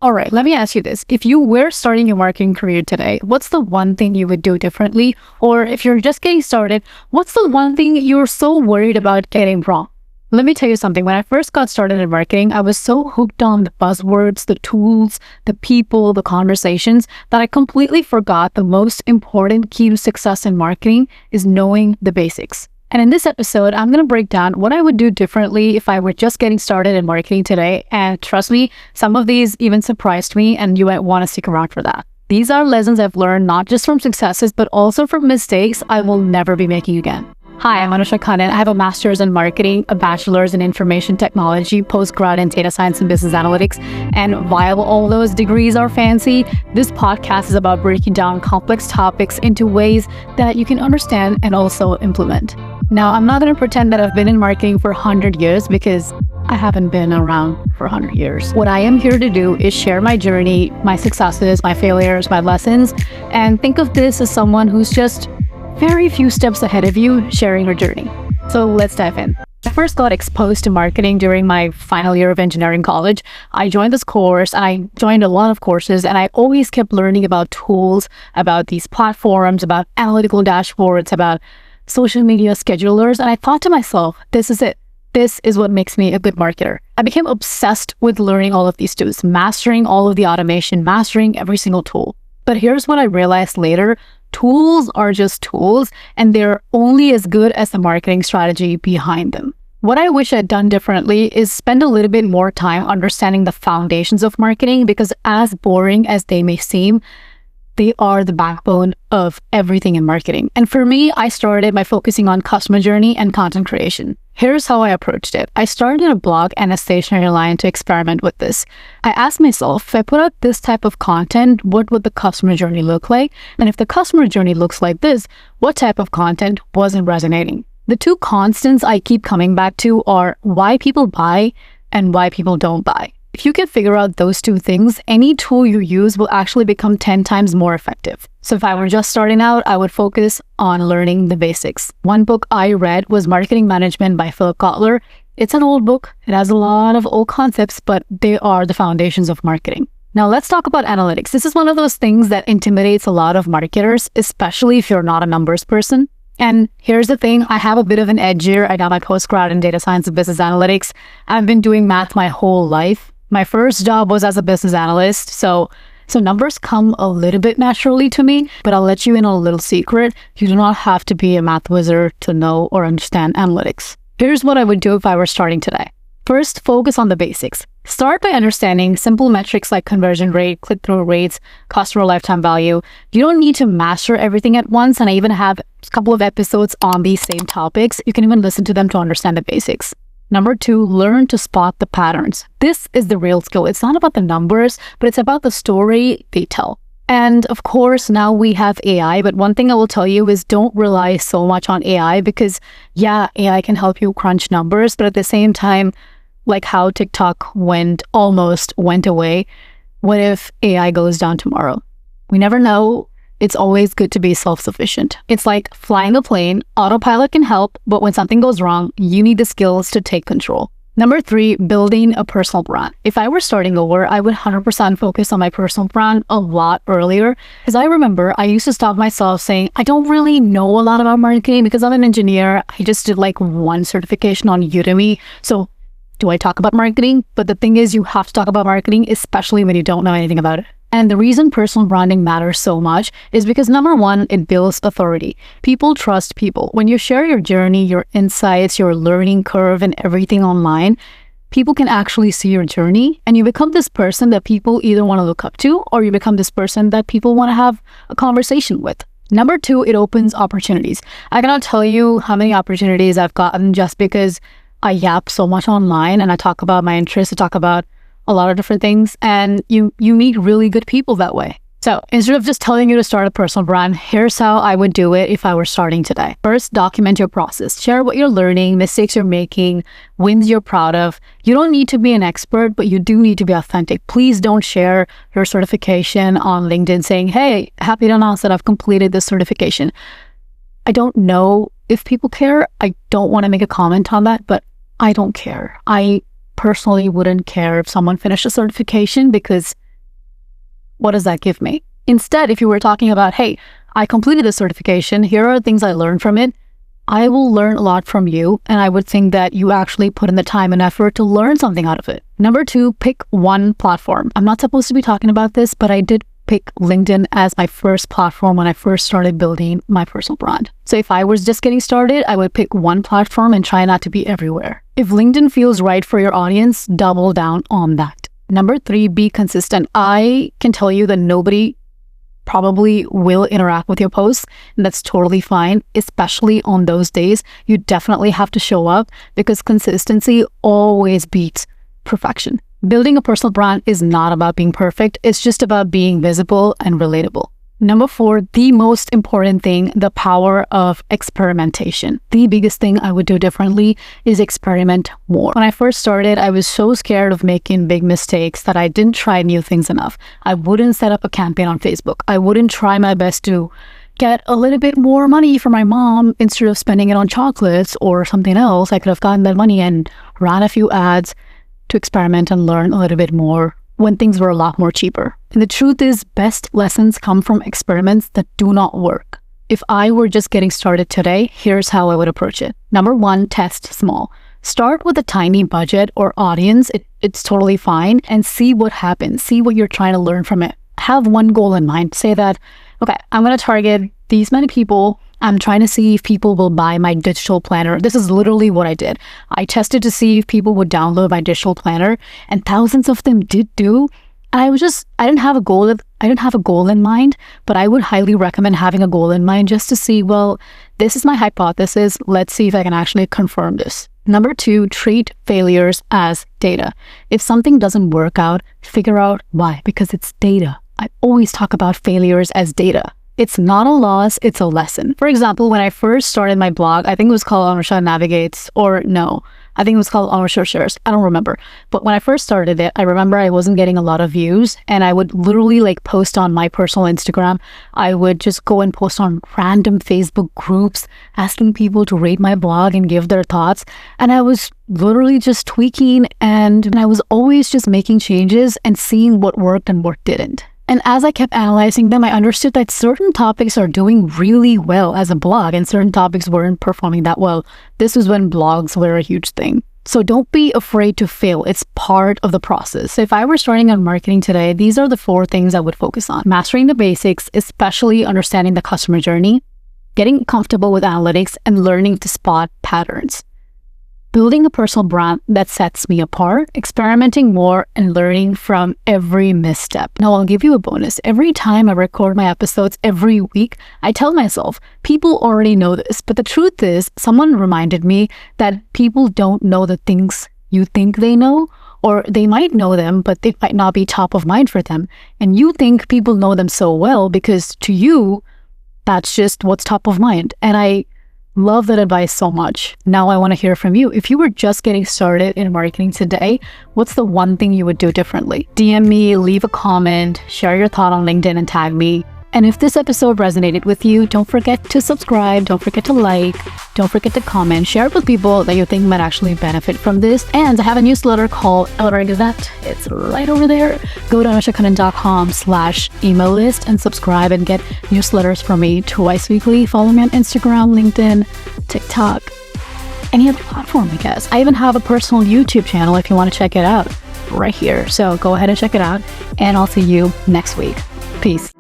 All right, let me ask you this. If you were starting your marketing career today, what's the one thing you would do differently? Or if you're just getting started, what's the one thing you're so worried about getting wrong? Let me tell you something. When I first got started in marketing, I was so hooked on the buzzwords, the tools, the people, the conversations that I completely forgot the most important key to success in marketing is knowing the basics. And in this episode, I'm going to break down what I would do differently if I were just getting started in marketing today. And trust me, some of these even surprised me, and you might want to stick around for that. These are lessons I've learned not just from successes, but also from mistakes I will never be making again. Hi, I'm Anusha Khannan. I have a master's in marketing, a bachelor's in information technology, postgrad in data science and business analytics. And while all those degrees are fancy, this podcast is about breaking down complex topics into ways that you can understand and also implement. Now, I'm not going to pretend that I've been in marketing for 100 years because I haven't been around for 100 years. What I am here to do is share my journey, my successes, my failures, my lessons, and think of this as someone who's just very few steps ahead of you sharing her journey. So let's dive in. I first got exposed to marketing during my final year of engineering college. I joined this course and I joined a lot of courses, and I always kept learning about tools, about these platforms, about analytical dashboards, about social media schedulers. And I thought to myself, this is it. This is what makes me a good marketer. I became obsessed with learning all of these tools, mastering all of the automation, mastering every single tool. But here's what I realized later. Tools are just tools, and they're only as good as the marketing strategy behind them. What I wish I'd done differently is spend a little bit more time understanding the foundations of marketing, because as boring as they may seem, they are the backbone of everything in marketing. And for me, I started by focusing on customer journey and content creation. Here's how I approached it. I started a blog and a stationery line to experiment with this. I asked myself, if I put out this type of content, what would the customer journey look like? And if the customer journey looks like this, what type of content wasn't resonating? The two constants I keep coming back to are why people buy and why people don't buy. If you can figure out those two things, any tool you use will actually become 10 times more effective. So if I were just starting out, I would focus on learning the basics. One book I read was Marketing Management by Philip Kotler. It's an old book. It has a lot of old concepts, but they are the foundations of marketing. Now let's talk about analytics. This is one of those things that intimidates a lot of marketers, especially if you're not a numbers person. And here's the thing, I have a bit of an edge here. I got my postgrad in data science and business analytics. I've been doing math my whole life. My first job was as a business analyst, so numbers come a little bit naturally to me, but I'll let you in on a little secret. You do not have to be a math wizard to know or understand analytics. Here's what I would do if I were starting today. First, focus on the basics. Start by understanding simple metrics like conversion rate, click-through rates, customer lifetime value. You don't need to master everything at once, and I even have a couple of episodes on these same topics. You can even listen to them to understand the basics. Number 2, learn to spot the patterns. This is the real skill. It's not about the numbers, but it's about the story they tell. And of course, now we have AI, but one thing I will tell you is don't rely so much on AI because, yeah, AI can help you crunch numbers, but at the same time, like how TikTok almost went away, what if AI goes down tomorrow? We never know. It's always good to be self-sufficient. It's like flying a plane. Autopilot can help, but when something goes wrong, you need the skills to take control. Number 3, building a personal brand. If I were starting over, I would 100% focus on my personal brand a lot earlier. Because I remember I used to stop myself saying, I don't really know a lot about marketing because I'm an engineer. I just did like one certification on Udemy. So do I talk about marketing? But the thing is, you have to talk about marketing, especially when you don't know anything about it. And the reason personal branding matters so much is because number 1, it builds authority. People trust people. When you share your journey, your insights, your learning curve, and everything online, people can actually see your journey, and you become this person that people either want to look up to, or you become this person that people want to have a conversation with. Number 2, it opens opportunities. I cannot tell you how many opportunities I've gotten just because I yap so much online and I talk about my interests, I talk about a lot of different things, and you meet really good people that way. So instead of just telling you to start a personal brand, here's how I would do it if I were starting today. First, document your process. Share what you're learning, mistakes you're making, wins you're proud of. You don't need to be an expert, but you do need to be authentic. Please don't share your certification on LinkedIn saying, hey, happy to announce that I've completed this certification. I don't know if people care. I don't want to make a comment on that, but I don't care. I personally wouldn't care if someone finished a certification because what does that give me? Instead, if you were talking about, hey, I completed the certification, here are things I learned from it, I will learn a lot from you, and I would think that you actually put in the time and effort to learn something out of it. Number 2, pick one platform. I'm not supposed to be talking about this, but I did pick LinkedIn as my first platform when I first started building my personal brand. So if I was just getting started, I would pick one platform and try not to be everywhere. If LinkedIn feels right for your audience, double down on that. Number 3, be consistent. I can tell you that nobody probably will interact with your posts, and that's totally fine, especially on those days. You definitely have to show up because consistency always beats perfection. Building a personal brand is not about being perfect. It's just about being visible and relatable. Number 4, the most important thing, the power of experimentation. The biggest thing I would do differently is experiment more. When I first started, I was so scared of making big mistakes that I didn't try new things enough. I wouldn't set up a campaign on Facebook. I wouldn't try my best to get a little bit more money for my mom instead of spending it on chocolates or something else. I could have gotten that money and ran a few ads to experiment and learn a little bit more when things were a lot more cheaper. And the truth is, best lessons come from experiments that do not work. If I were just getting started today, here's how I would approach it. Number 1, test small. Start with a tiny budget or audience. It's totally fine, and see what happens. See what you're trying to learn from it. Have one goal in mind. Say that, okay, I'm going to target these many people. I'm trying to see if people will buy my digital planner. This is literally what I did. I tested to see if people would download my digital planner, and thousands of them did do. I didn't have a goal in mind, but I would highly recommend having a goal in mind just to see, well, this is my hypothesis. Let's see if I can actually confirm this. Number 2, treat failures as data. If something doesn't work out, figure out why, because it's data. I always talk about failures as data. It's not a loss, it's a lesson. For example, when I first started my blog, I think it was called Anusha Navigates, or no, I think it was called Anusha Shares. I don't remember. But when I first started it, I remember I wasn't getting a lot of views, and I would literally post on my personal Instagram. I would just go and post on random Facebook groups, asking people to rate my blog and give their thoughts. And I was literally just tweaking, and I was always just making changes and seeing what worked and what didn't. And as I kept analyzing them, I understood that certain topics are doing really well as a blog and certain topics weren't performing that well. This was when blogs were a huge thing. So don't be afraid to fail. It's part of the process. So if I were starting on marketing today, these are the 4 things I would focus on. Mastering the basics, especially understanding the customer journey, getting comfortable with analytics, and learning to spot patterns. Building a personal brand that sets me apart, experimenting more, and learning from every misstep. Now, I'll give you a bonus. Every time I record my episodes every week, I tell myself, people already know this. But the truth is, someone reminded me that people don't know the things you think they know, or they might know them, but they might not be top of mind for them. And you think people know them so well because to you, that's just what's top of mind. And I love that advice so much. Now I want to hear from you. If you were just getting started in marketing today, what's the one thing you would do differently? DM me, leave a comment, share your thought on LinkedIn and tag me. And if this episode resonated with you, don't forget to subscribe, don't forget to like, don't forget to comment, share it with people that you think might actually benefit from this. And I have a newsletter called Elevator Gazette. It's right over there. Go to anushakannan.com/email list and subscribe and get newsletters from me twice weekly. Follow me on Instagram, LinkedIn, TikTok, any other platform, I guess. I even have a personal YouTube channel if you want to check it out right here. So go ahead and check it out, and I'll see you next week. Peace.